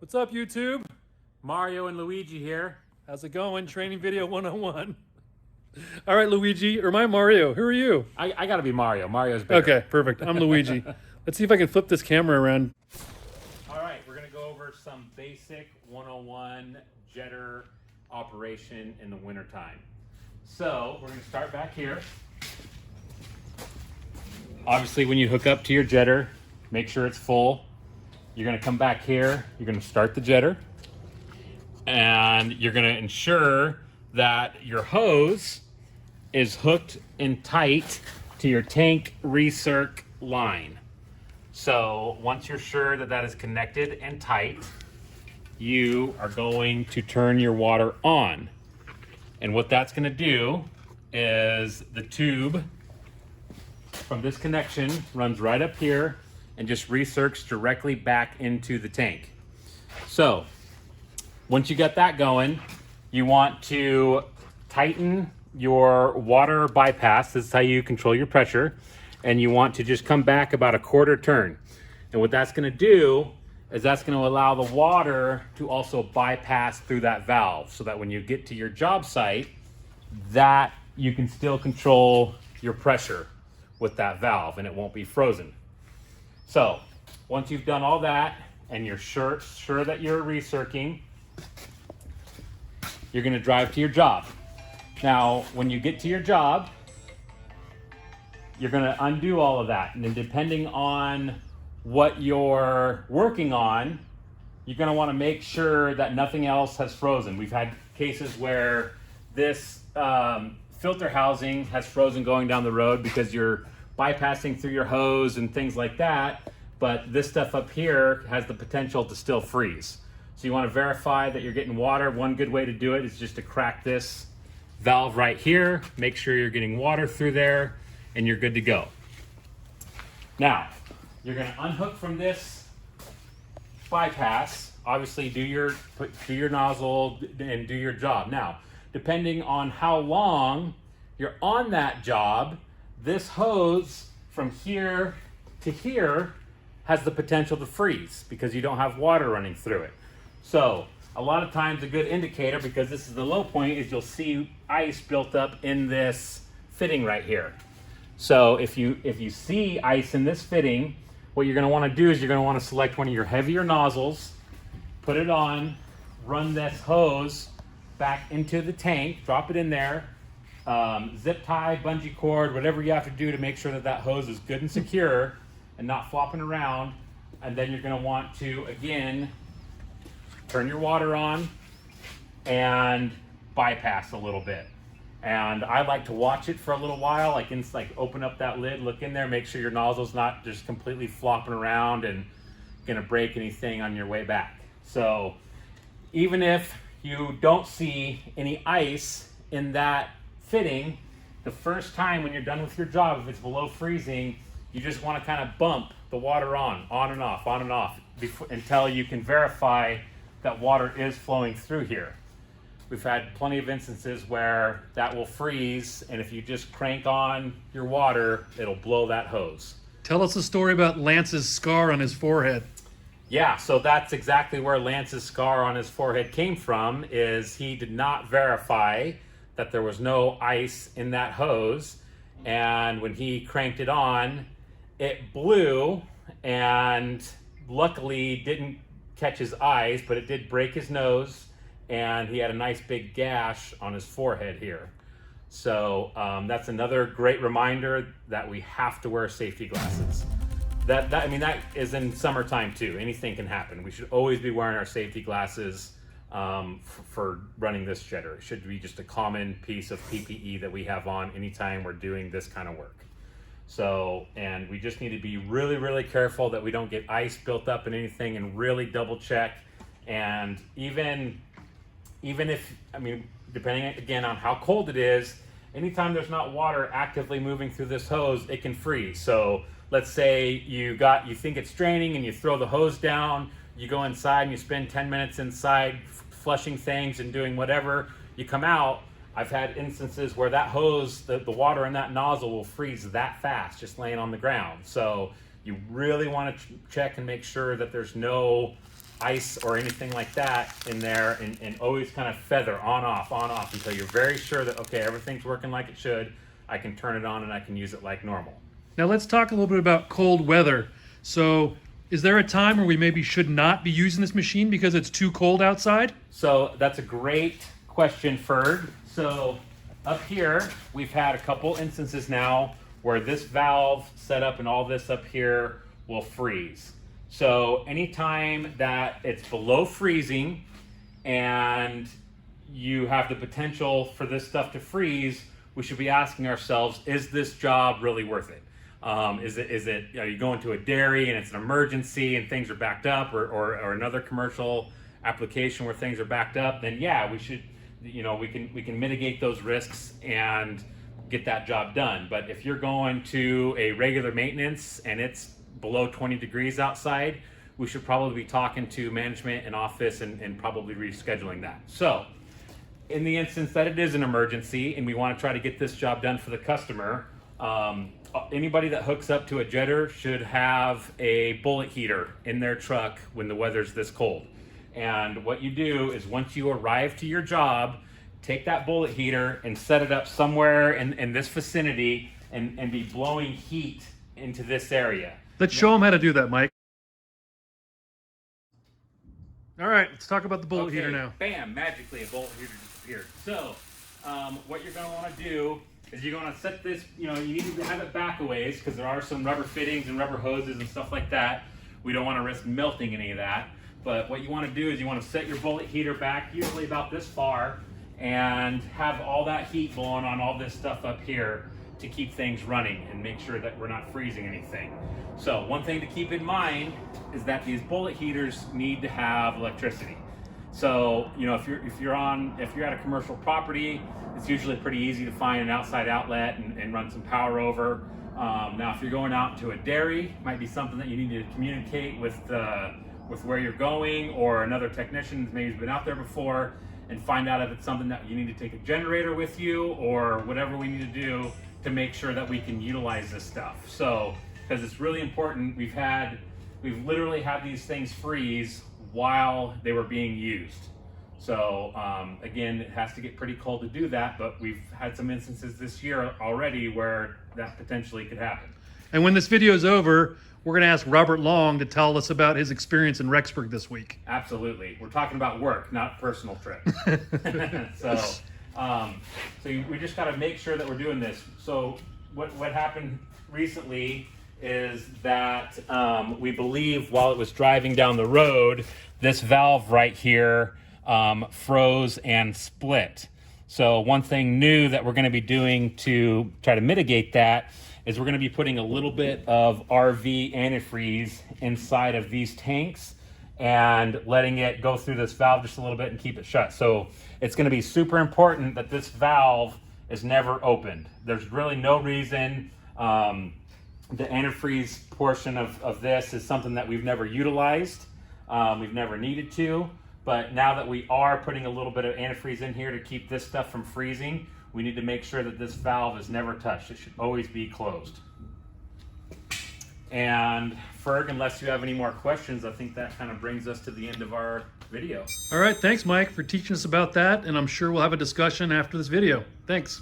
What's up, YouTube? Mario and Luigi here. How's it going? Training video 101. All right, Luigi, or am I Mario? Who are you? I gotta be Mario. Mario's bigger. Okay, perfect. I'm Luigi. Let's see if I can flip this camera around. All right, we're gonna go over some basic 101 jetter operation in the wintertime. So we're gonna start back here. Obviously, when you hook up to your jetter, make sure it's full. You're gonna come back here, you're gonna start the jetter, and you're gonna ensure that your hose is hooked in tight to your tank recirc line. So once you're sure that that is connected and tight, you are going to turn your water on. And what that's gonna do is the tube from this connection runs right up here and just recircs directly back into the tank. So once you get that going, you want to tighten your water bypass. This is how you control your pressure. And you want to just come back about a quarter turn. And what that's gonna do is that's gonna allow the water to also bypass through that valve so that when you get to your job site, that you can still control your pressure with that valve and it won't be frozen. So once you've done all that and you're sure that you're recircing, you're gonna drive to your job. Now, when you get to your job, you're gonna undo all of that. And then depending on what you're working on, you're gonna wanna make sure that nothing else has frozen. We've had cases where this filter housing has frozen going down the road because you're bypassing through your hose and things like that, but this stuff up here has the potential to still freeze. So you wanna verify that you're getting water. One good way to do it is just to crack this valve right here, make sure you're getting water through there, and you're good to go. Now, you're gonna unhook from this bypass, obviously do your nozzle and do your job. Now, depending on how long you're on that job, this hose from here to here has the potential to freeze because you don't have water running through it. So a lot of times a good indicator, because this is the low point, is you'll see ice built up in this fitting right here. So if you see ice in this fitting, what you're gonna wanna do is you're gonna wanna select one of your heavier nozzles, put it on, run this hose back into the tank, drop it in there, zip tie, bungee cord, whatever you have to do to make sure that that hose is good and secure and not flopping around. And then you're gonna want to, again, turn your water on and bypass a little bit. And I like to watch it for a little while, like open up that lid, look in there, make sure your nozzle's not just completely flopping around and gonna break anything on your way back. So even if you don't see any ice in that fitting, the first time when you're done with your job, if it's below freezing, you just wanna kind of bump the water on and off, until you can verify that water is flowing through here. We've had plenty of instances where that will freeze, and if you just crank on your water, it'll blow that hose. Tell us a story about Lance's scar on his forehead. Yeah, so that's exactly where Lance's scar on his forehead came from, is he did not verify that there was no ice in that hose, and when he cranked it on, it blew, and luckily didn't catch his eyes, but it did break his nose, and he had a nice big gash on his forehead here. So that's another great reminder that we have to wear safety glasses. I mean, that is in summertime too. Anything can happen. We should always be wearing our safety glasses for running this jetter. It should be just a common piece of PPE that we have on anytime we're doing this kind of work. So, and we just need to be really, really careful that we don't get ice built up in anything, and really double check. And even if, I mean, depending again on how cold it is, anytime there's not water actively moving through this hose, it can freeze. So let's say you think it's draining and you throw the hose down, you go inside and you spend 10 minutes inside flushing things and doing whatever, you come out, I've had instances where that hose, the water in that nozzle will freeze that fast just laying on the ground. So you really want to check and make sure that there's no ice or anything like that in there, and always kind of feather on off until you're very sure that, okay, everything's working like it should. I can turn it on and I can use it like normal. Now let's talk a little bit about cold weather. So is there a time where we maybe should not be using this machine because it's too cold outside? So that's a great question, Ferg. So up here, we've had a couple instances now where this valve setup and all this up here will freeze. So anytime that it's below freezing and you have the potential for this stuff to freeze, we should be asking ourselves, is this job really worth it? Is it, are you going to a dairy and it's an emergency and things are backed up, or another commercial application where things are backed up? Then yeah, we should, we can mitigate those risks and get that job done. But if you're going to a regular maintenance and it's below 20 degrees outside, we should probably be talking to management and office and probably rescheduling that. So in the instance that it is an emergency and we want to try to get this job done for the customer, anybody that hooks up to a jetter should have a bullet heater in their truck when the weather's this cold. And what you do is, once you arrive to your job, take that bullet heater and set it up somewhere in this vicinity and be blowing heat into this area. Let's show them how to do that, Mike. All right, let's talk about the bullet heater now. Bam, magically a bullet heater disappeared. So what you're gonna wanna do is you're gonna set this, you need to have it back a ways because there are some rubber fittings and rubber hoses and stuff like that. We don't wanna risk melting any of that. But what you wanna do is you wanna set your bullet heater back usually about this far and have all that heat blowing on all this stuff up here to keep things running and make sure that we're not freezing anything. So one thing to keep in mind is that these bullet heaters need to have electricity. So if you're at a commercial property, it's usually pretty easy to find an outside outlet and run some power over. Now if you're going out to a dairy, it might be something that you need to communicate with where you're going, or another technician that's maybe been out there before, and find out if it's something that you need to take a generator with you or whatever we need to do to make sure that we can utilize this stuff. So, because it's really important, we've literally had these things freeze while they were being used. So again, it has to get pretty cold to do that, but we've had some instances this year already where that potentially could happen. And when this video is over, we're going to ask Robert Long to tell us about his experience in Rexburg this week. Absolutely. We're talking about work, not personal trip. So we just got to make sure that we're doing this. So what happened recently is that we believe while it was driving down the road, this valve right here froze and split. So one thing new that we're going to be doing to try to mitigate that is we're going to be putting a little bit of RV antifreeze inside of these tanks and letting it go through this valve just a little bit and keep it shut. So it's going to be super important that this valve is never opened. There's really no reason. The antifreeze portion of this is something that we've never utilized. We've never needed to, but now that we are putting a little bit of antifreeze in here to keep this stuff from freezing, we need to make sure that this valve is never touched. It should always be closed. And Ferg, unless you have any more questions, I think that kind of brings us to the end of our video. All right, thanks, Mike, for teaching us about that, and I'm sure we'll have a discussion after this video. Thanks.